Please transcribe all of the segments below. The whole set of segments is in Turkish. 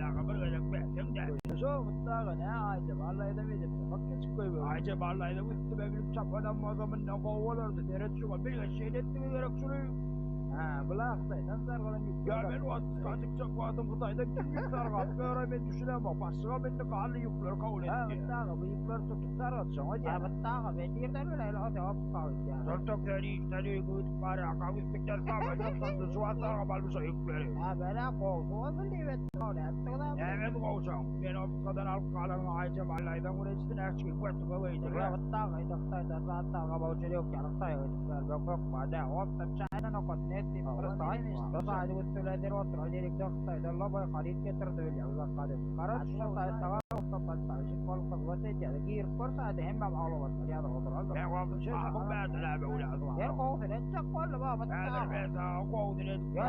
Alakamı beğendim de. Şu mutlaka ne ağacı vallahi demedim. Bak küçük koy böyle. Acaba vallahi de üstüme gülüp çapadan adamın ne kovalardı. Deret şuna bir şey etti mi gerek şunu. Ha bulaktaydan sargılan gitti. Ya ben o azıcık çakmadım Kıtay'da kim yükler var. Böyle ben düşünemem. Başına beni karlı yükler kabul Ha etti. mutlaka bu yükler tutup sargıtacağım. Hadi ya mutlaka ben birden öyle hadi hop kaldık ya. Çok seni istediği güç var ya. Kavuştuktan sonra yapmasın. Şu an sana kalmışsa yükleri. Ha böyle koltuğu hazırlayıp ettim öyle ettim da. Evet kovacağım. Ben o kadar alıp kalanı Ayça vallahi da buraya için her şeyi koydum öyleydi. Ya mutlaka idaktaydan zaten kabavucu yok yanıktay öyle. Ben korkma ne hop da çaydan okut ne ettim. Burası aynı işte. Sadece üstüledir otur. Ödelik daktaydan labay harit getirdi öyle. Uzak kadim. Karat şu sayı Taşık balıkta vaziyette giyir korsa da hemen ağlamasın ya da oturalım. Ben kovdum. Ahım ben de abi öyle azma. Yer kovdun en çok kolla baba. Ben sana kovdum. Ya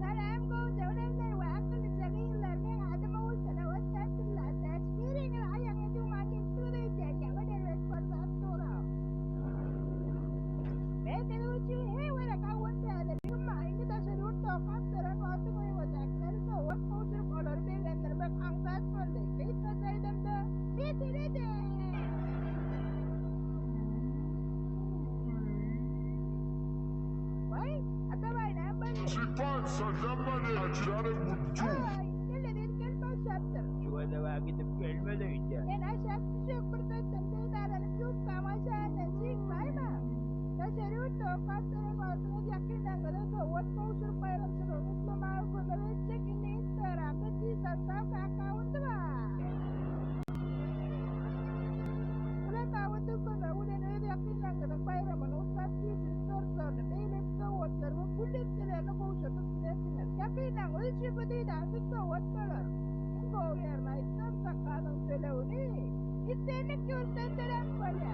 Salam cô chỗ đến đây quả có lịch sử ghi là đang ở trong môi trường đâu hết sáng tin là sẽ phía đi nữa yang itu makin tu deh jangan ada respon satu lah. Mereka lucu hewan kawan ada di rumah ini tak seru tak kantoran waktu kau yang macam kerja awak kau suruh kolor dengan terbang angkat pandai kita saya dah bete. Why? Atau mana apa ni? Si pazza da male a girare bucciù. Ay, ne dedin kelime şaptır. Şu anda ben gidip gelme de yiyeceğim. En aşağı düşük burada sende davranıp yok kamaşağına çıkmay mı? Taşarı tokatların altına yakından kadar kavut kovuşur paylaşır. Mutlama konuları çekini tarafta disastav kakavut var. Ulan kavut konu ulan öyle yakından kadar bayramın usat yüzün sorsordu. Beylep kavutlar ve kulletlerine kovuşurdu sinesiniz. Yakından ölçü bu değil artık kavutlar. Gobierna están sacando teleuní y tiene que usted tener para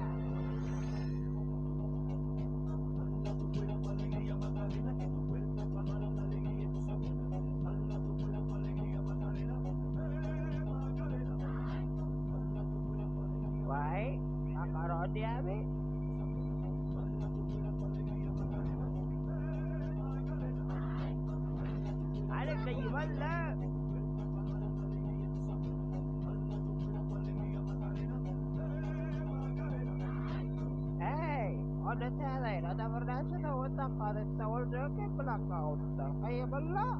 Baik, makaroni abi. Ada kayu lah. Ada tele, ada berdasar, ada karet, ada joget belakang, kayak belak.